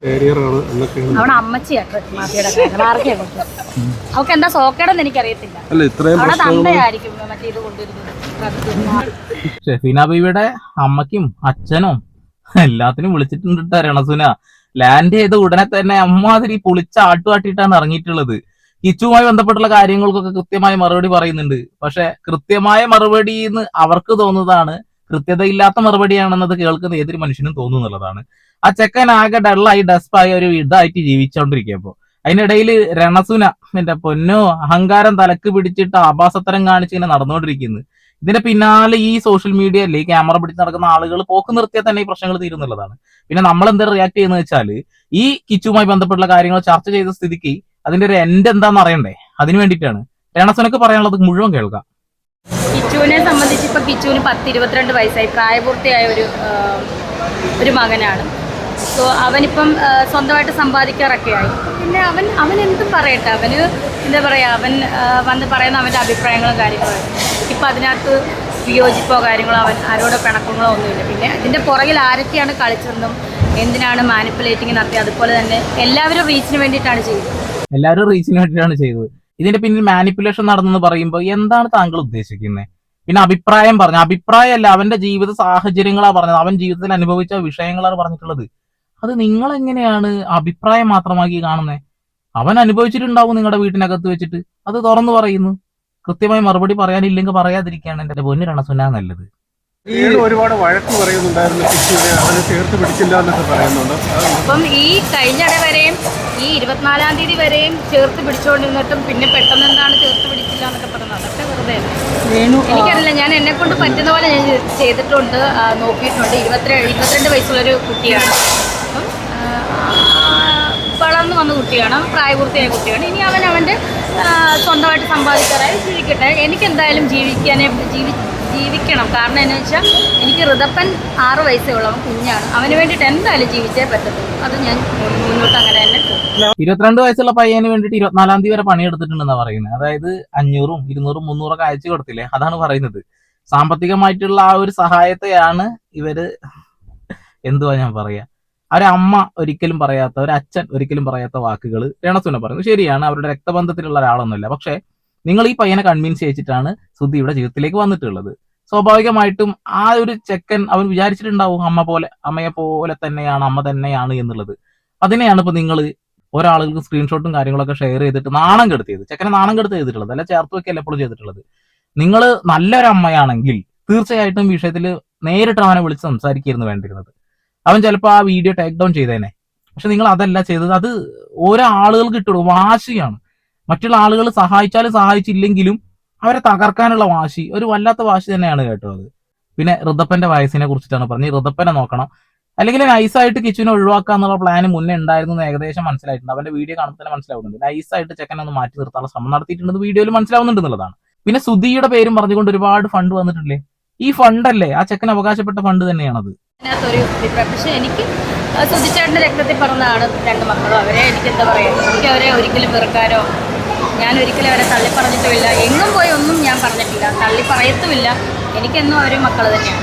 അവിടെ അമ്മച്ചിയാട്ടോ മാഫിയുടെ അവൾക്ക് എന്താ സോക്കേടെന്ന് എനിക്കറിയത്തില്ല. അവിടെ തന്തയായിരിക്കും മറ്റേ ഇത് കൊണ്ടുവരുന്നത്. ഷെഫീന ബീവിയുടെ അമ്മയ്ക്കും അച്ഛനും എല്ലാത്തിനും വിളിച്ചിട്ടുണ്ട് രണസുന. ലാൻഡ് ചെയ്ത ഉടനെ തന്നെ അമ്മാതിരി പൊളിച്ച ആട്ടുകാട്ടിയിട്ടാണ് ഇറങ്ങിയിട്ടുള്ളത്. കിച്ചുവുമായി ബന്ധപ്പെട്ടുള്ള കാര്യങ്ങൾക്കൊക്കെ കൃത്യമായ മറുപടി പറയുന്നുണ്ട്. പക്ഷെ കൃത്യമായ മറുപടി എന്ന് അവർക്ക് തോന്നുന്നതാണ്, കൃത്യതയില്ലാത്ത മറുപടിയാണെന്നത് കേൾക്കുന്ന ഏതൊരു മനുഷ്യനും തോന്നുന്നുള്ളതാണ്. ആ ചെക്കൻ ആകെ ഡള്ളായി ഡസ്പായി ഒരു ഇതായിട്ട് ജീവിച്ചോണ്ടിരിക്കുമ്പോ അതിനിടയിൽ രണസുന എന്റെ പൊന്നോ അഹങ്കാരം തലക്ക് പിടിച്ചിട്ട് ആഭാസത്തരം കാണിച്ച് ഇങ്ങനെ നടന്നുകൊണ്ടിരിക്കുന്നു. ഇതിന്റെ പിന്നാലെ ഈ സോഷ്യൽ മീഡിയയിൽ ഈ ക്യാമറ പിടിച്ച് നടക്കുന്ന ആളുകൾ പോക്ക് നിർത്തിയാൽ തന്നെ ഈ പ്രശ്നങ്ങൾ തീരുന്നുള്ളതാണ്. പിന്നെ നമ്മൾ എന്താ റിയാക്ട് ചെയ്യുന്നത് വെച്ചാൽ ഈ കിച്ചുവുമായി ബന്ധപ്പെട്ടുള്ള കാര്യങ്ങൾ ചർച്ച ചെയ്ത സ്ഥിതിക്ക് അതിന്റെ ഒരു എൻഡ് എന്താണെന്ന് അറിയണ്ടേ, അതിനു വേണ്ടിയിട്ടാണ്. രണസുനക്ക് പറയാനുള്ളത് മുഴുവൻ കേൾക്കാം. കിച്ചുവിനെ സംബന്ധിച്ച് ഇപ്പൊ കിച്ചുവിന് 10-22 വയസ്സായി, പ്രായപൂർത്തിയായ ഒരു മകനാണ്. സോ അവനിപ്പം സ്വന്തമായിട്ട് സമ്പാദിക്കാറൊക്കെ ആയി. പിന്നെ അവൻ എന്തും പറയട്ടെ, അവന് എന്താ പറയുക, അവൻ വന്ന് പറയുന്ന അവൻ്റെ അഭിപ്രായങ്ങളും കാര്യങ്ങളും. ഇപ്പം അതിനകത്ത് വിയോജിപ്പോ കാര്യങ്ങളോ അവൻ ആരോടോ പിണക്കങ്ങളോ ഒന്നുമില്ല. പിന്നെ ഇതിൻ്റെ പുറകിൽ ആരൊക്കെയാണ് കളിച്ചതെന്നും എന്തിനാണ് മാനിപ്പുലേറ്റിംഗ് നടത്തി, അതുപോലെ തന്നെ എല്ലാവരും റീച്ചിന് വേണ്ടിയിട്ടാണ് ചെയ്തത്. എല്ലാവരും റീച്ചിന് വേണ്ടിയിട്ടാണ് ചെയ്തത്. ഇതിന്റെ പിന്നിൽ മാനിപ്പുലേഷൻ നടന്നെന്ന് പറയുമ്പോൾ എന്താണ് താങ്കൾ ഉദ്ദേശിക്കുന്നത്? പിന്നെ അഭിപ്രായം പറഞ്ഞ അഭിപ്രായമല്ല, അവന്റെ ജീവിത സാഹചര്യങ്ങളാണ് പറഞ്ഞത്, അവൻ ജീവിതത്തിൽ അനുഭവിച്ച വിഷയങ്ങളാണ് പറഞ്ഞിട്ടുള്ളത്. അത് നിങ്ങൾ എങ്ങനെയാണ് അഭിപ്രായം മാത്രമാക്കി കാണുന്നത്? അവൻ അനുഭവിച്ചിട്ടുണ്ടാവും നിങ്ങളുടെ വീട്ടിനകത്ത് വെച്ചിട്ട്, അത് തുറന്നു പറയുന്നു. കൃത്യമായി മറുപടി പറയാനില്ലെങ്കിൽ പറയാതിരിക്കുകയാണ് എന്റെ പൊന്നു രണസുന നല്ലത്. ഒരുപാട് വഴക്ക് പറയുന്നുണ്ടായിരുന്നു, അവനെ ചേർത്ത് പിടിച്ചില്ല എന്നൊക്കെ പറയുന്നുണ്ട്. അപ്പം ഈ കഴിഞ്ഞിടെ വരെയും ഈ 24-ാം തീയതി വരെയും ചേർത്ത് പിടിച്ചുകൊണ്ടിരുന്നിട്ടും പിന്നെ പെട്ടെന്ന് എന്താണ് ചേർത്ത് പിടിച്ചില്ല എന്നൊക്കെ പറയുന്നത്, അതൊക്കെ വെറുതെ. എനിക്കറിയില്ല, ഞാൻ എന്നെ കൊണ്ട് പറ്റുന്ന പോലെ ഞാൻ ചെയ്തിട്ടുണ്ട്, നോക്കിയിട്ടുണ്ട്. 22 വയസ്സുള്ളൊരു കുട്ടിയാണ്. അപ്പം വളർന്നു വന്ന കുട്ടിയാണ്, പ്രായപൂർത്തിയായ കുട്ടിയാണ്. ഇനി അവൻ്റെ സ്വന്തമായിട്ട് സമ്പാദിക്കാറായി ജീവിക്കട്ടെ. എനിക്കെന്തായാലും ജീവിക്കണം. കാരണം എന്ന് വെച്ചാൽ എനിക്ക് ഋതപ്പൻ 6 വയസ്സേ ഉള്ളൂ, അവൻ കുഞ്ഞാണ്. അവന് വേണ്ടിയിട്ട് എന്തായാലും ജീവിച്ചേ പറ്റത്തുള്ളൂ. അത് ഞാൻ മുന്നോട്ട് അങ്ങനെ തന്നെ പോകും. 22 വയസ്സുള്ള പയ്യന് വേണ്ടിയിട്ട് 24-ാം തീയതി വരെ പണിയെടുത്തിട്ടുണ്ടെന്നാണ് പറയുന്നത്. അതായത് 500, 200, 300 അയച്ചു കൊടുത്തില്ലേ, അതാണ് പറയുന്നത്. സാമ്പത്തികമായിട്ടുള്ള ആ ഒരു സഹായത്തെയാണ് ഇവര് എന്തുവാ ഞാൻ പറയാ, ഒരമ്മ ഒരിക്കലും പറയാത്ത, ഒരച്ഛൻ ഒരിക്കലും പറയാത്ത വാക്കുകൾ രണസുന പറയുന്നു. ശരിയാണ്, അവരുടെ രക്തബന്ധത്തിലുള്ള ഒരാളൊന്നുമില്ല. പക്ഷെ നിങ്ങൾ ഈ പയ്യനെ കൺവിൻസ് ചെയ്യിച്ചിട്ടാണ് സുധിയുടെ ജീവിതത്തിലേക്ക് വന്നിട്ടുള്ളത്. സ്വാഭാവികമായിട്ടും ആ ഒരു ചെക്കൻ അവൻ വിചാരിച്ചിട്ടുണ്ടാവും അമ്മയെ പോലെ തന്നെയാണ്, അമ്മ തന്നെയാണ് എന്നുള്ളത്. അതിനെയാണ് ഇപ്പൊ നിങ്ങൾ ഒരാളുകൾക്ക് സ്ക്രീൻഷോട്ടും കാര്യങ്ങളൊക്കെ ഷെയർ ചെയ്തിട്ട് നാണം കെടുത്തിയത്. ചെക്കനെ നാണം കെടുത്ത് ചെയ്തിട്ടുള്ളത് അല്ല, ചേർത്ത് വെക്കല്ല എപ്പോഴും ചെയ്തിട്ടുള്ളത്. നിങ്ങൾ നല്ലൊരു അമ്മയാണെങ്കിൽ തീർച്ചയായിട്ടും വിഷയത്തിൽ നേരിട്ട് അവനെ വിളിച്ച് സംസാരിക്കുകയായിരുന്നു വേണ്ടിയിരുന്നത്. അവൻ ചിലപ്പോൾ ആ വീഡിയോ ടേക്ക് ഡൗൺ ചെയ്തേനെ. പക്ഷെ നിങ്ങൾ അതല്ല ചെയ്തത്. അത് ഓരോ ആളുകൾക്ക് ഇട്ടുകൊടുക്കും. വാശിയാണ്. മറ്റുള്ള ആളുകൾ സഹായിച്ചാലും സഹായിച്ചില്ലെങ്കിലും അവരെ തകർക്കാനുള്ള വാശി, ഒരു വല്ലാത്ത വാശി തന്നെയാണ് കേട്ടോ അത്. പിന്നെ ഋതപ്പന്റെ വയസ്സിനെ കുറിച്ചിട്ടാണ് പറഞ്ഞത്. ഋതപ്പനെ നോക്കണം, അല്ലെങ്കിൽ നൈസായിട്ട് കിച്ചുവിനെ ഒഴിവാക്കുക എന്നുള്ള പ്ലാന് മുന്നേ ഉണ്ടായിരുന്നു എന്ന് ഏകദേശം മനസ്സിലായിട്ടുണ്ട്. അവന്റെ വീഡിയോ കാണുമ്പോൾ തന്നെ മനസ്സിലാവുന്നുണ്ട്. നൈസായിട്ട് ചെക്കനെ ഒന്ന് മാറ്റി നിർത്താനുള്ള ശ്രമം നടത്തിയിട്ടുണ്ടെന്ന് വീഡിയോയിൽ മനസ്സിലാവുന്നുണ്ട് എന്നുള്ളതാണ്. പിന്നെ സുധിയുടെ പേരും പറഞ്ഞുകൊണ്ട് ഒരുപാട് ഫണ്ട് വന്നിട്ടില്ലേ. ഈ ഫണ്ടല്ലേ ആ ചെക്കൻ അവകാശപ്പെട്ട ഫണ്ട് തന്നെയാണത്. പക്ഷെ എനിക്ക് സുധിച്ചേട്ടന്റെ രക്തത്തിൽ പറഞ്ഞതാണ് 2 മക്കളും. അവരെ എനിക്ക് എന്താ പറയുക, എനിക്ക് അവരെ ഒരിക്കലും വെറുക്കാനോ ഞാൻ ഒരിക്കലും അവരെ തള്ളി പറഞ്ഞിട്ടുമില്ല. എങ്ങും പോയി ഒന്നും ഞാൻ പറഞ്ഞിട്ടില്ല, തള്ളി പറയത്തുമില്ല. എനിക്കെന്നും അവര് മക്കൾ തന്നെയാണ്.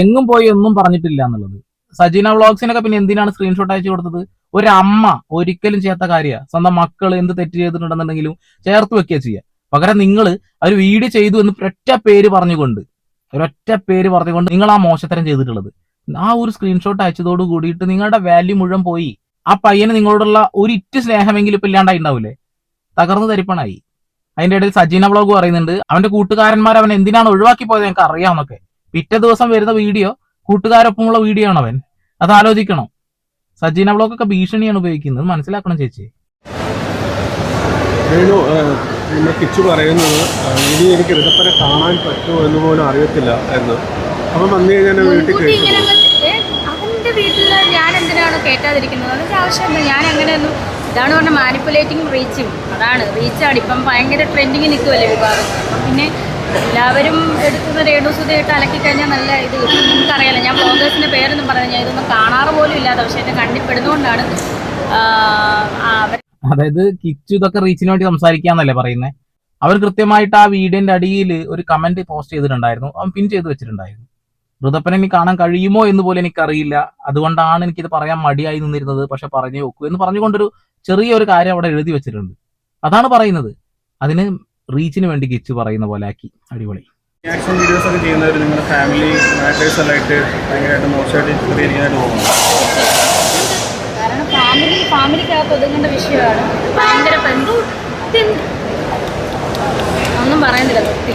എങ്ങും പോയി ഒന്നും പറഞ്ഞിട്ടില്ല എന്നുള്ളത്. സജീന വ്ളോഗ്സിനൊക്കെ പിന്നെ എന്തിനാണ് സ്ക്രീൻഷോട്ട് അയച്ചു കൊടുത്തത്? ഒരമ്മ ഒരിക്കലും ചെയ്യാത്ത കാര്യമാണ്. സ്വന്തം മക്കൾ എന്ത് തെറ്റ് ചെയ്തിട്ടുണ്ടെന്നുണ്ടെങ്കിലും ചേർത്ത് വെക്കുക ചെയ്യുക. പകരം നിങ്ങൾ അവർ വീഡിയോ ചെയ്തു എന്ന് ഒരൊറ്റ പേര് പറഞ്ഞുകൊണ്ട് നിങ്ങൾ ആ മോശത്തരം ചെയ്തിട്ടുള്ളത്. ആ ഒരു സ്ക്രീൻഷോട്ട് അയച്ചതോട് കൂടിയിട്ട് നിങ്ങളുടെ വാല്യൂ മുഴുവൻ പോയി. ആ പയ്യന് നിങ്ങളോടുള്ള ഒരു ഇറ്റ് സ്നേഹമെങ്കിലും ഇപ്പൊ ഇല്ലാണ്ടായി ഉണ്ടാവില്ലേ, തകർന്നു തരിപ്പണായി. അതിന്റെ ഇടയിൽ സജീന വ്ളോഗ് പറയുന്നുണ്ട് അവന്റെ കൂട്ടുകാരന്മാർ അവൻ എന്തിനാണ് ഒഴിവാക്കി പോയത് ഞങ്ങൾക്ക് അറിയാമെന്നൊക്കെ. പിറ്റേ ദിവസം വരുന്ന വീഡിയോ കൂട്ടുകാരൊപ്പമുള്ള വീഡിയോ ആണ് അവൻ. അത് ആലോചിക്കണം. സജീന വ്ളോഗൊക്കെ ഭീഷണിയാണ് ഉപയോഗിക്കുന്നത്, മനസ്സിലാക്കണം ചേച്ചി. പിന്നെ കിച്ചു പറയുന്നത് ഇനി എനിക്ക് ഋതപ്പനെ കാണാൻ പറ്റുമോ എന്ന് പോലും അറിയത്തില്ല എന്ന്. അപ്പം വന്നു കഴിഞ്ഞാൽ അവന്റെ വീട്ടിൽ ഞാൻ എന്തിനാണ് കേട്ടാതിരിക്കുന്നത്? അതിന്റെ ആവശ്യമില്ല. ഞാൻ അങ്ങനെയൊന്നും, ഇതാണ് പറഞ്ഞ മാനിപ്പുലേറ്റിംഗ് റീച്ചും. അതാണ് റീച്ചാണ് ഇപ്പം ഭയങ്കര ട്രെൻഡിങ് നിൽക്കുമല്ലേ വിഭാഗം. അപ്പം പിന്നെ എല്ലാവരും എടുക്കുന്ന രേണുസുധയായിട്ട് അലക്കി കഴിഞ്ഞാൽ നല്ല ഇത് കിട്ടും. നിങ്ങൾക്കറിയാലോ, ഞാൻ ബ്ലോഗേഴ്സിന്റെ പേരൊന്നും പറഞ്ഞത് ഞാൻ ഇതൊന്നും കാണാറ് പോലും ഇല്ലാതെ, പക്ഷെ എന്റെ കണ്ണിപ്പെടുന്നതുകൊണ്ടാണ്. അതായത് കിച്ചു ഇതൊക്കെ റീച്ചിന് വേണ്ടി സംസാരിക്കാന്നല്ലേ പറയുന്നത്. അവർ കൃത്യമായിട്ട് ആ വീഡിയോന്റെ അടിയിൽ ഒരു കമന്റ് പോസ്റ്റ് ചെയ്തിട്ടുണ്ടായിരുന്നു, അവൻ പിൻ ചെയ്ത് വെച്ചിട്ടുണ്ടായിരുന്നു. ഋതപ്പനെ എനിക്ക് കാണാൻ കഴിയുമോ എന്ന് പോലും എനിക്കറിയില്ല. അതുകൊണ്ടാണ് എനിക്കിത് പറയാൻ മടിയായി നിന്നിരുന്നത്. പക്ഷെ പറഞ്ഞു നോക്കൂ എന്ന് പറഞ്ഞുകൊണ്ടൊരു ചെറിയൊരു കാര്യം അവിടെ എഴുതി വെച്ചിട്ടുണ്ട്. അതാണ് പറയുന്നത്. അതിന് റീച്ചിന് വേണ്ടി കിച്ചു പറയുന്ന പോലെ ആക്കി. അടിപൊളി. റിയാക്ഷൻ വീഡിയോസ് ഒക്കെ ചെയ്യുന്നവർ നിങ്ങളുടെ ഫാമിലി മാറ്റേഴ്സ് എല്ലായിട്ട് ഭയങ്കരമായിട്ട് മോശമായിട്ട് ചിത്രീകരിക്കാനായിട്ട് പോകുന്നു. കാരണം ഫാമിലിക്കകത്ത് ഒതുങ്ങേണ്ട വിഷയമാണ്. ഭയങ്കര ഒന്നും പറയുന്നില്ല നിർത്തി.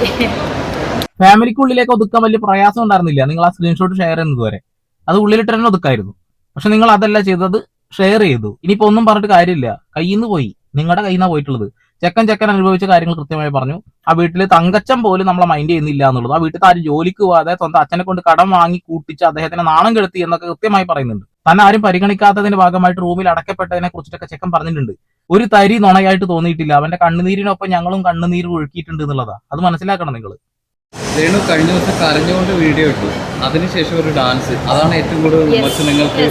ഫാമിലിക്കുള്ളിലേക്ക് ഒതുക്കാൻ വലിയ പ്രയാസം ഉണ്ടായിരുന്നില്ല. നിങ്ങൾ ആ സ്ക്രീൻഷോട്ട് ഷെയർ ചെയ്യുന്നത് വരെ അത് ഉള്ളിലിട്ട് തന്നെ ഒതുക്കായിരുന്നു. പക്ഷെ നിങ്ങൾ അതല്ല ചെയ്തത്, ഷെയർ ചെയ്തു. ഇനിയിപ്പോ ഒന്നും പറഞ്ഞിട്ട് കാര്യമില്ല. കയ്യിൽ നിന്ന് പോയി, നിങ്ങളുടെ കയ്യിൽ നിന്നാണ് പോയിട്ടുള്ളത്. ചെക്കൻ അനുഭവിച്ച കാര്യങ്ങൾ കൃത്യമായി പറഞ്ഞു. ആ വീട്ടിൽ തങ്കച്ചൻ പോലും നമ്മളെ മൈൻഡ് ചെയ്യുന്നില്ല എന്നുള്ളത്. ആ വീട്ടിൽ ആരും ജോലിക്ക് പോകാതെ സ്വന്തം അച്ഛനെ കൊണ്ട് കടം വാങ്ങി കൂട്ടിച്ച് അദ്ദേഹത്തിന് നാണം കെടുത്തി എന്നൊക്കെ കൃത്യമായി പറയുന്നുണ്ട്. തന്നെ ആരും പരിഗണിക്കാത്തതിന്റെ ഭാഗമായിട്ട് റൂമിൽ അടക്കപ്പെട്ടതിനെ കുറിച്ചിട്ടൊക്കെ ചെക്കൻ പറഞ്ഞിട്ടുണ്ട്. ഒരു തരി നുണയായിട്ട് തോന്നിയിട്ടില്ല. അവന്റെ കണ്ണുനീരിനൊപ്പം ഞങ്ങളും കണ്ണുനീര് ഒഴുക്കിയിട്ടുണ്ട് എന്നുള്ളതാ. അത് മനസ്സിലാക്കണം നിങ്ങൾ. രേണു കഴിഞ്ഞ ദിവസം കരഞ്ഞുകൊണ്ട് വീഡിയോ ഇട്ടു, അതിനുശേഷം ഒരു ഡാൻസ്, അതാണ് ഏറ്റവും കൂടുതൽ വിമർശനം നിങ്ങൾക്ക്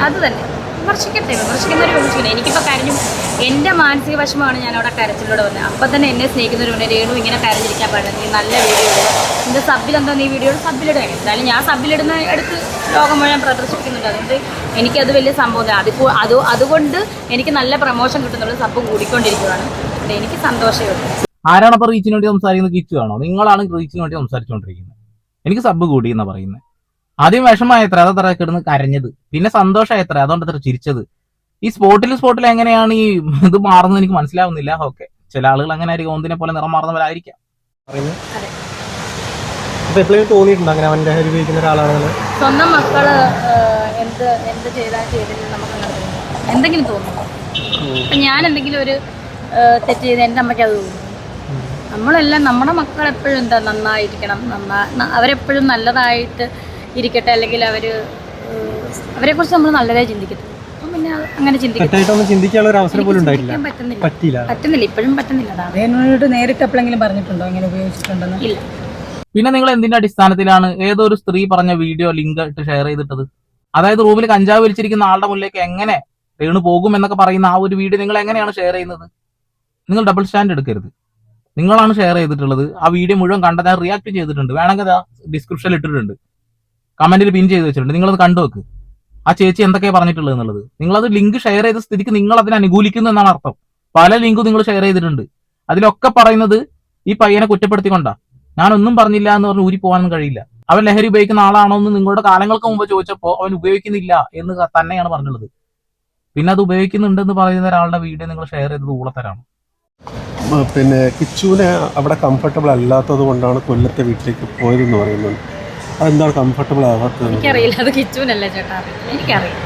അത് തന്നെ വിമർശിക്കുന്നവർ വിമർശിക്കുന്നത്. എനിക്കിപ്പോൾ കരഞ്ഞു, എൻ്റെ മാനസിക വശമാണ് ഞാൻ അവിടെ കരച്ചിലൂടെ വന്നത്. അപ്പം തന്നെ എന്നെ സ്നേഹിക്കുന്നവരുണ്ട്, രേണു ഇങ്ങനെ കരഞ്ഞിരിക്കാൻ പാടില്ല, നീ നല്ല വീഡിയോ ഇടുക, നിന്റെ സബ്ബിലെന്താ നീ വീഡിയോ സബ്ബിലിടുക. എന്തായാലും ഞാൻ സബ്ബിലിടുന്ന എടുത്ത് ലോകം മുഴുവൻ പ്രദർശിപ്പിക്കുന്നുണ്ട്. അതുകൊണ്ട് എനിക്കത് വലിയ സംഭവം. അതുകൊണ്ട് എനിക്ക് നല്ല പ്രമോഷൻ കിട്ടുന്നുള്ളൂ. സബ്ബ് കൂടിക്കൊണ്ടിരിക്കുകയാണ്. എനിക്ക് സന്തോഷമേ ഉള്ളൂ. ആരാണ് അപ്പൊ റീച്ചിന് വേണ്ടി സംസാരിക്കുന്നത്? കിച്ചു ആണോ? നിങ്ങളാണ് റീച്ചിന് വേണ്ടി സംസാരിച്ചുകൊണ്ടിരിക്കുന്നത്. എനിക്ക് സബ്ബ് കൂടി എന്നാ പറയുന്നത്. ആദ്യം വിഷമമായത്ര, അതത്ര കിടന്ന് കരഞ്ഞത്. പിന്നെ സന്തോഷമായത്ര, അതുകൊണ്ട് അത്ര ചിരിച്ചത്. ഈ സ്പോട്ടിൽ എങ്ങനെയാണ് ഈ ഇത് മാറുന്നത് എനിക്ക് മനസ്സിലാവുന്നില്ല. ഓക്കെ, ചില ആളുകൾ അങ്ങനെ ആയിരിക്കും, ഒന്നിനെ പോലെ നിറം മാറുന്നവരായിരിക്കാം. തോന്നിയിട്ടുണ്ട് അങ്ങനെ അവൻ ലഹരി ഉപയോഗിക്കുന്ന ഒരാളാണ്. സ്വന്തം മക്കള് എന്ത് ചെയ്തില്ല നമുക്ക് എന്തെങ്കിലും തോന്നുന്നു. അപ്പം ഞാൻ എന്തെങ്കിലും ഒരു തെറ്റ് ചെയ്ത് എൻ്റെ അമ്മയ്ക്ക് അത് തോന്നുന്നു. നമ്മളെല്ലാം നമ്മുടെ മക്കൾ എപ്പോഴും എന്താ നന്നായിരിക്കണം, അവരെപ്പോഴും നല്ലതായിട്ട് ഇരിക്കട്ടെ, അല്ലെങ്കിൽ അവരെക്കുറിച്ച് നമ്മൾ നല്ലതായി ചിന്തിക്കട്ടെ. അപ്പം പിന്നെ അങ്ങനെ ചിന്തിക്കാനുള്ള ഒരു അവസരം പോലും പറ്റുന്നില്ല, ഇപ്പോഴും പറ്റുന്നില്ല. അതാണ് നേരിട്ട് എപ്പോഴെങ്കിലും പറഞ്ഞിട്ടുണ്ടോ ഇങ്ങനെ ഉപയോഗിച്ചിട്ടുണ്ടെന്ന്? ഇല്ല. പിന്നെ നിങ്ങൾ എന്തിന്റെ അടിസ്ഥാനത്തിലാണ് ഏതോ ഒരു സ്ത്രീ പറഞ്ഞ വീഡിയോ ലിങ്ക് ഇട്ട് ഷെയർ ചെയ്തിട്ടത്? അതായത് റൂമിൽ കഞ്ചാവ് വലിച്ചിരിക്കുന്ന ആളുടെ മുന്നിലേക്ക് എങ്ങനെ രേണു പോകും എന്നൊക്കെ പറയുന്ന ആ ഒരു വീഡിയോ നിങ്ങൾ എങ്ങനെയാണ് ഷെയർ ചെയ്യുന്നത്? നിങ്ങൾ ഡബിൾ സ്റ്റാൻഡ് എടുക്കരുത്. നിങ്ങളാണ് ഷെയർ ചെയ്തിട്ടുള്ളത്. ആ വീഡിയോ മുഴുവൻ കണ്ട ഞാൻ റിയാക്ട് ചെയ്തിട്ടുണ്ട്. വേണമെങ്കിൽ ഡിസ്ക്രിപ്ഷനിൽ ഇട്ടിട്ടുണ്ട്, കമന്റിൽ പിൻ ചെയ്ത് വെച്ചിട്ടുണ്ട്. നിങ്ങളത് കണ്ടുവെക്ക്. ആ ചേച്ചി എന്തൊക്കെയാണ് പറഞ്ഞിട്ടുള്ളത് എന്നുള്ളത്. നിങ്ങളത് ലിങ്ക് ഷെയർ ചെയ്ത സ്ഥിതിക്ക് നിങ്ങൾ അതിനെ അനുകൂലിക്കുന്നു എന്നാണ് അർത്ഥം. പല ലിങ്കും നിങ്ങൾ ഷെയർ ചെയ്തിട്ടുണ്ട്. അതിലൊക്കെ പറയുന്നത് ഈ പയ്യനെ കുറ്റപ്പെടുത്തിക്കൊണ്ടാ. ഞാനൊന്നും പറഞ്ഞില്ല എന്ന് പറഞ്ഞ് ഊരി പോകാനൊന്നും കഴിയില്ല. അവൻ ലഹരി ഉപയോഗിക്കുന്ന ആളാണോ എന്ന് നിങ്ങളുടെ കാലങ്ങൾക്ക് മുമ്പ് ചോദിച്ചപ്പോൾ അവൻ ഉപയോഗിക്കുന്നില്ല എന്ന് തന്നെയാണ് പറഞ്ഞുള്ളത്. പിന്നെ അത് ഉപയോഗിക്കുന്നുണ്ടെന്ന് പറയുന്ന ഒരാളുടെ വീഡിയോ നിങ്ങൾ ഷെയർ ചെയ്തത് ഊളത്തരാണ്. പിന്നെ കിച്ചുവിനെ അവിടെ കംഫർട്ടബിൾ അല്ലാത്തത് കൊണ്ടാണ് കൊല്ലത്തെ വീട്ടിലേക്ക് പോയതെന്ന് പറയുന്നത്. അതെന്താണ് കംഫർട്ടബിൾ ആകാത്തത്? എനിക്കറിയില്ല. അത് കിച്ചുവിനല്ലേ ചേട്ടാ, എനിക്കറിയാം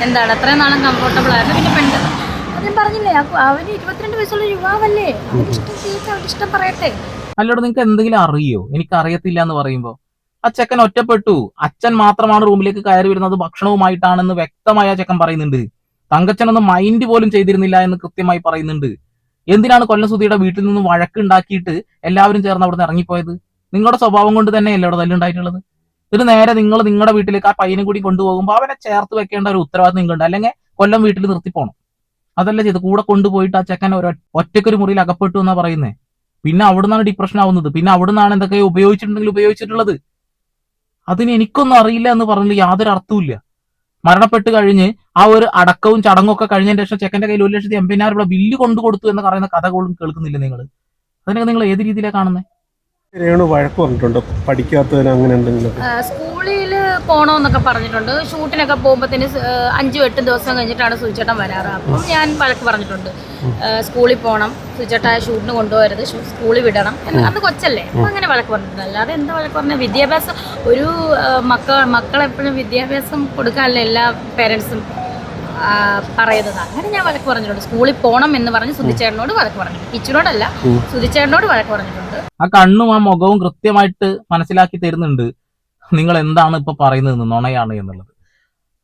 എന്താണ് അത്രയും നാളും കംഫർട്ടബിൾ ആയിരുന്നു. പിന്നെ പെണ്ണ് അത് ഞാൻ പറഞ്ഞില്ലേ, അവന് 22 വയസ്സുള്ള യുവാവല്ലേ, അവനിഷ്ടം ചെയ്തിട്ട് അവൻ്റെ ഇഷ്ടം പറയട്ടെ. അല്ലോട് നിങ്ങൾക്ക് എന്തെങ്കിലും അറിയോ? എനിക്ക് അറിയത്തില്ല എന്ന് പറയുമ്പോൾ ആ ചെക്കൻ ഒറ്റപ്പെട്ടു. അച്ഛൻ മാത്രമാണ് റൂമിലേക്ക് കയറി വരുന്നത് ഭക്ഷണവുമായിട്ടാണെന്ന് വ്യക്തമായ ചെക്കൻ പറയുന്നുണ്ട്. തങ്കച്ചനൊന്നും മൈൻഡ് പോലും ചെയ്തിരുന്നില്ല എന്ന് കൃത്യമായി പറയുന്നുണ്ട്. എന്തിനാണ് കൊല്ലസുധിയുടെ വീട്ടിൽ നിന്ന് വഴക്കുണ്ടാക്കിയിട്ട് എല്ലാവരും ചേർന്ന് അവിടെ നിന്ന് ഇറങ്ങിപ്പോയത്? നിങ്ങളുടെ സ്വഭാവം കൊണ്ട് തന്നെ എല്ലാവിടെ തല്ലുണ്ടായിട്ടുള്ളത്. ഇത് നേരെ നിങ്ങൾ നിങ്ങളുടെ വീട്ടിലേക്ക് ആ പയ്യനും കൂടി കൊണ്ടുപോകുമ്പോൾ അവനെ ചേർത്ത് വെക്കേണ്ട ഒരു ഉത്തരവാദിത്വം നിങ്ങളുണ്ട്. അല്ലെങ്കിൽ കൊല്ലം വീട്ടിൽ നിർത്തിപ്പോണം. അതല്ല ചെയ്ത് കൂടെ കൊണ്ടുപോയിട്ട് ആ ചെക്കൻ ഒറ്റക്കൊരു മുറിയിൽ അകപ്പെട്ടു എന്നാ പറയുന്നത്. പിന്നെ അവിടുന്നാണ് ഡിപ്രഷൻ ആവുന്നത്. പിന്നെ അവിടുന്നാണ് എന്തൊക്കെയോ ഉപയോഗിച്ചിട്ടുള്ളത്. അതിന് എനിക്കൊന്നും അറിയില്ല എന്ന് പറഞ്ഞില്ല യാതൊരു അർത്ഥവുമില്ല. മരണപ്പെട്ട് കഴിഞ്ഞ് ആ ഒരു അടക്കവും ചടങ്ങും ഒക്കെ കഴിഞ്ഞതിന് ശേഷം ചെക്കന്റെ കയ്യിൽ 1,80,000 രൂപ ബില്ല് കൊണ്ടു കൊടുത്തു എന്ന് പറയുന്ന കഥകളും കേൾക്കുന്നില്ല നിങ്ങൾ. അതിനൊക്കെ നിങ്ങൾ ഏത് രീതിയിലാണ് കാണുന്നത്? രേണു വഴക്ക് പറഞ്ഞിട്ടുണ്ടോ പഠിക്കാത്തതിന്? അങ്ങനെ എന്തെങ്കിലും സ്കൂളിൽ പോകണമെന്നൊക്കെ പറഞ്ഞിട്ടുണ്ട്. ഷൂട്ടിനൊക്കെ പോകുമ്പോഴത്തേന് 5-8 ദിവസം കഴിഞ്ഞിട്ടാണ് സുചേട്ടൻ വരാറ്. അപ്പം ഞാൻ വഴക്ക് പറഞ്ഞിട്ടുണ്ട്, സ്കൂളിൽ പോകണം, സുചേട്ട ഷൂട്ടിന് കൊണ്ടുപോകരുത്, സ്കൂളിൽ വിടണം. അന്ന് കൊച്ചല്ലേ, അപ്പം അങ്ങനെ വഴക്ക് പറഞ്ഞിട്ടുണ്ട്. അല്ലാതെ എന്താ വഴക്ക് പറഞ്ഞാൽ വിദ്യാഭ്യാസം ഒരു മക്കളെപ്പോഴും വിദ്യാഭ്യാസം കൊടുക്കാനല്ലേ എല്ലാ പേരൻസും പറയുന്നത്. അങ്ങനെ ഞാൻ വഴക്ക് പറഞ്ഞിട്ടുണ്ട്. സ്കൂളിൽ പോകണം എന്ന് പറഞ്ഞ് സുധിച്ചേട്ടനോട് വഴക്ക് പറഞ്ഞിട്ടുണ്ട്. കിച്ചുനോടല്ല, സുധിച്ചേട്ടനോട് വഴക്ക് പറഞ്ഞിട്ടുണ്ട്. ആ കണ്ണും ആ മുഖവും കൃത്യമായിട്ട് മനസ്സിലാക്കി തരുന്നുണ്ട് നിങ്ങൾ എന്താണ് ഇപ്പൊ പറയുന്നത് നുണയാണ് എന്നുള്ളത്.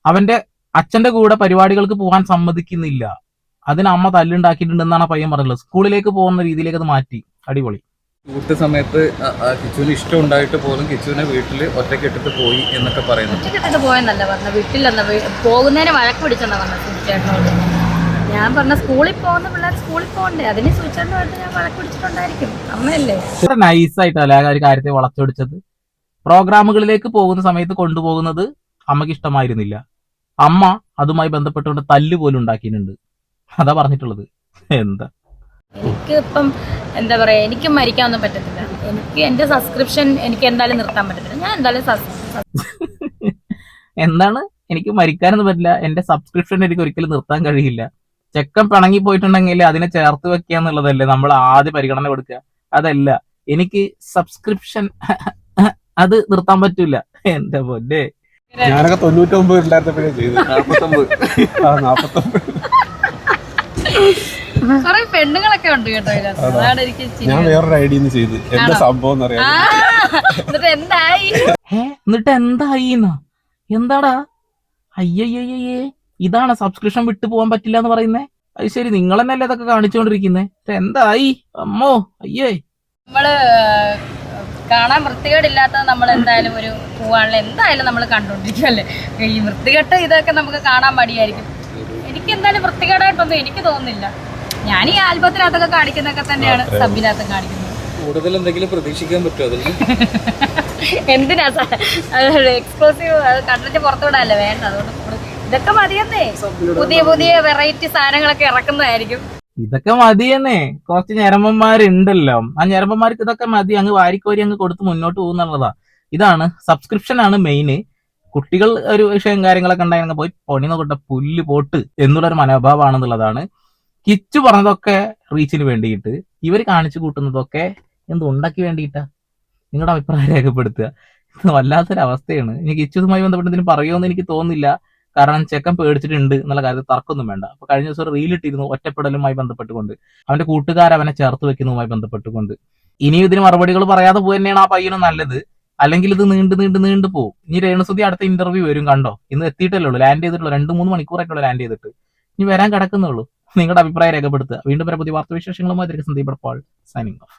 അവന്റെ അച്ഛന്റെ കൂടെ പരിപാടികൾക്ക് പോകാൻ സമ്മതിക്കുന്നില്ല. അതിന് അമ്മ തല്ലുണ്ടാക്കിയിട്ടുണ്ടെന്നാണ് പയ്യൻ പറഞ്ഞത്. സ്കൂളിലേക്ക് പോകുന്ന രീതിയിലേക്ക് അത് മാറ്റി. അടിപൊളി. ഷൂട്ട് സമയത്ത് കിച്ചുവിന് ഇഷ്ടം ഉണ്ടായിട്ട് പോലും കിച്ചുവിനെ വീട്ടിൽ ഒറ്റയ്ക്ക് ഇട്ടിട്ട് പോയി എന്നൊക്കെ പറയുന്നു. ഒറ്റയ്ക്ക് ഇട്ടിട്ട് പോയെന്നല്ല പറഞ്ഞത്, വീട്ടിലെന്ന പോകുന്നതിന് വഴക്ക് പിടിച്ചെന്നാ പറഞ്ഞത് സുചേട്ടനോട്. ഞാൻ പറഞ്ഞ സ്കൂളിൽ പോകുന്ന പിള്ളേർ സ്കൂളിൽ പോകണ്ടേ, അതിന് സുചേട്ടനുമായിട്ട് ഞാൻ വഴക്ക് പിടിച്ചിട്ടുണ്ടായിരിക്കും. അമ്മയല്ലേ. നൈസായിട്ടല്ലേ ആ ഒരു കാര്യത്തെ വളച്ചൊടിച്ചത്. പ്രോഗ്രാമുകളിലേക്ക് പോകുന്ന സമയത്ത് കൊണ്ടുപോകുന്നത് അമ്മയ്ക്ക് ഇഷ്ടമായിരുന്നില്ല. അമ്മ അതുമായി ബന്ധപ്പെട്ടുകൊണ്ട് തല്ല് പോലും ഉണ്ടാക്കിയിട്ടുണ്ട്. അതാ പറഞ്ഞിട്ടുള്ളത്. എന്താ എനിക്ക് ഇപ്പം എന്താ പറയുക, എനിക്ക് മരിക്കാനൊന്നും പറ്റത്തില്ല. എനിക്ക് എൻ്റെ സബ്സ്ക്രിപ്ഷൻ എനിക്ക് എന്തായാലും നിർത്താൻ പറ്റത്തില്ല. ഞാൻ എന്തായാലും എന്താണ്, എനിക്ക് മരിക്കാനൊന്നും പറ്റില്ല, എന്റെ സബ്സ്ക്രിപ്ഷൻ എനിക്ക് ഒരിക്കലും നിർത്താൻ കഴിയില്ല. ചെക്കൻ പിണങ്ങി പോയിട്ടുണ്ടെങ്കിൽ അതിനെ ചേർത്ത് വെക്കുക എന്നുള്ളതല്ലേ നമ്മൾ ആദ്യ പരിഗണന കൊടുക്കുക. അതല്ല, എനിക്ക് സബ്സ്ക്രിപ്ഷൻ അത് നിർത്താൻ പറ്റൂല. എന്റെ പൊന്നെ, ഞാനൊക്കെ 99 ഉണ്ടായിരുന്നപ്പോഴേ ചെയ്തു. 49 കുറെ പെണ്ണുങ്ങളൊക്കെ ഉണ്ട് കേട്ടോ ഇതിനകത്ത്. അതാണ് എനിക്ക് ചിരി. ഞാൻ വേറൊരു ഐഡിയ ചെയ്ത് എന്താ സംഭവം എന്നറിയാം. എന്നിട്ട് എന്തായി? എന്നിട്ട് എന്തായിന്നാ? എന്താടാ? അയ്യയ്യേ, ഇതാണ് സബ്സ്ക്രിപ്ഷൻ വിട്ടു പോകാൻ പറ്റില്ല എന്ന് പറയുന്നേ? അത് ശരി, നിങ്ങൾ തന്നെയല്ലേ ഇതൊക്കെ കാണിച്ചുകൊണ്ടിരിക്കുന്നേ? എന്തായി അമ്മോ? അയ്യേ, നമ്മള് കാണാൻ വൃത്തികേടില്ലാത്തത് നമ്മൾ എന്തായാലും ഒരു പോവാണല്ലോ, എന്തായാലും നമ്മൾ കണ്ടോണ്ടിരിക്കുമല്ലേ. ഈ വൃത്തികെട്ട ഇതൊക്കെ നമുക്ക് കാണാൻ മടിയായിരിക്കും. എനിക്ക് എന്തായാലും വൃത്തികേടായിട്ടൊന്നും എനിക്ക് തോന്നുന്നില്ല. ഞാൻ ഈ ആൽബത്തിനകത്തൊക്കെ കാണിക്കുന്നൊക്കെ തന്നെയാണ് സബിനകത്തും കാണിക്കുന്നത്. കൂടുതൽ എന്തെങ്കിലും പ്രതീക്ഷിക്കാൻ പറ്റുമോ അതിൽ? എന്തിനാ എക്സ്ക്ലൂസീവ് കണ്ടിട്ട് പുറത്തുവിടാല്ലേ വേണ്ട. അതുകൊണ്ട് ഇതൊക്കെ മതിയെന്നേ, പുതിയ പുതിയ വെറൈറ്റി സാധനങ്ങളൊക്കെ ഇറക്കുന്നതായിരിക്കും. ഇതൊക്കെ മതി തന്നെ. കുറച്ച് ഞരമ്പന്മാരുണ്ടല്ലോ, ആ ഞരമ്പന്മാർക്ക് ഇതൊക്കെ മതി. അങ്ങ് വാരിക്കോരി അങ്ങ് കൊടുത്ത് മുന്നോട്ട് പോകുന്നുള്ളതാ. ഇതാണ് സബ്സ്ക്രിപ്ഷൻ ആണ് മെയിന്. കുട്ടികൾ ഒരു വിഷയം കാര്യങ്ങളൊക്കെ ഉണ്ടായിരുന്നെങ്കിൽ പോയി പൊണി നോക്കട്ടെ, പുല്ല് പോട്ട് എന്നുള്ളൊരു മനോഭാവമാണെന്നുള്ളതാണ്. കിച്ചു പറഞ്ഞതൊക്കെ റീച്ചിന് വേണ്ടിയിട്ട്, ഇവർ കാണിച്ചു കൂട്ടുന്നതൊക്കെ എന്തുണ്ടാക്കി വേണ്ടിയിട്ടാ? നിങ്ങളുടെ അഭിപ്രായം രേഖപ്പെടുത്തുക. ഇത് വല്ലാത്തൊരവസ്ഥയാണ്. ഇനി കിച്ചുമായി ബന്ധപ്പെട്ട് ഇതിന് പറയുമെന്ന് എനിക്ക് തോന്നുന്നില്ല. കാരണം ചെക്കൻ പേടിച്ചിട്ടുണ്ട് എന്നുള്ള കാര്യത്തിൽ തർക്കമൊന്നും വേണ്ട. അപ്പൊ കഴിഞ്ഞ ദിവസം റീലിട്ടിരുന്നു ഒറ്റപ്പെടലുമായി ബന്ധപ്പെട്ടുകൊണ്ട്, അവന്റെ കൂട്ടുകാർ അവനെ ചേർത്ത് വെക്കുന്നതുമായി ബന്ധപ്പെട്ടുകൊണ്ട്. ഇനിയും ഇതിന് മറുപടികൾ പറയാതെ പോയി തന്നെയാണ് ആ പയ്യനും നല്ലത്. അല്ലെങ്കിൽ ഇത് നീണ്ടു പോകും. ഇനി രേണുസുതി അടുത്ത ഇന്റർവ്യൂ വരും, കണ്ടോ. ഇന്ന് എത്തിയിട്ടല്ലേ ഉള്ളൂ, ലാൻഡ് ചെയ്തിട്ടുള്ളൂ. 2-3 മണിക്കൂറായിട്ടുള്ളൂ ലാൻഡ് ചെയ്തിട്ട്. ഇനി വരാൻ കിടക്കുന്നുള്ളൂ. നിങ്ങളുടെ അഭിപ്രായം രേഖപ്പെടുത്തുക. വീണ്ടും വരെ പുതിയ വാർത്താവിശേഷങ്ങളുമായി സന്ദീപ് പോൾ സൈനിങ് ഓഫ്.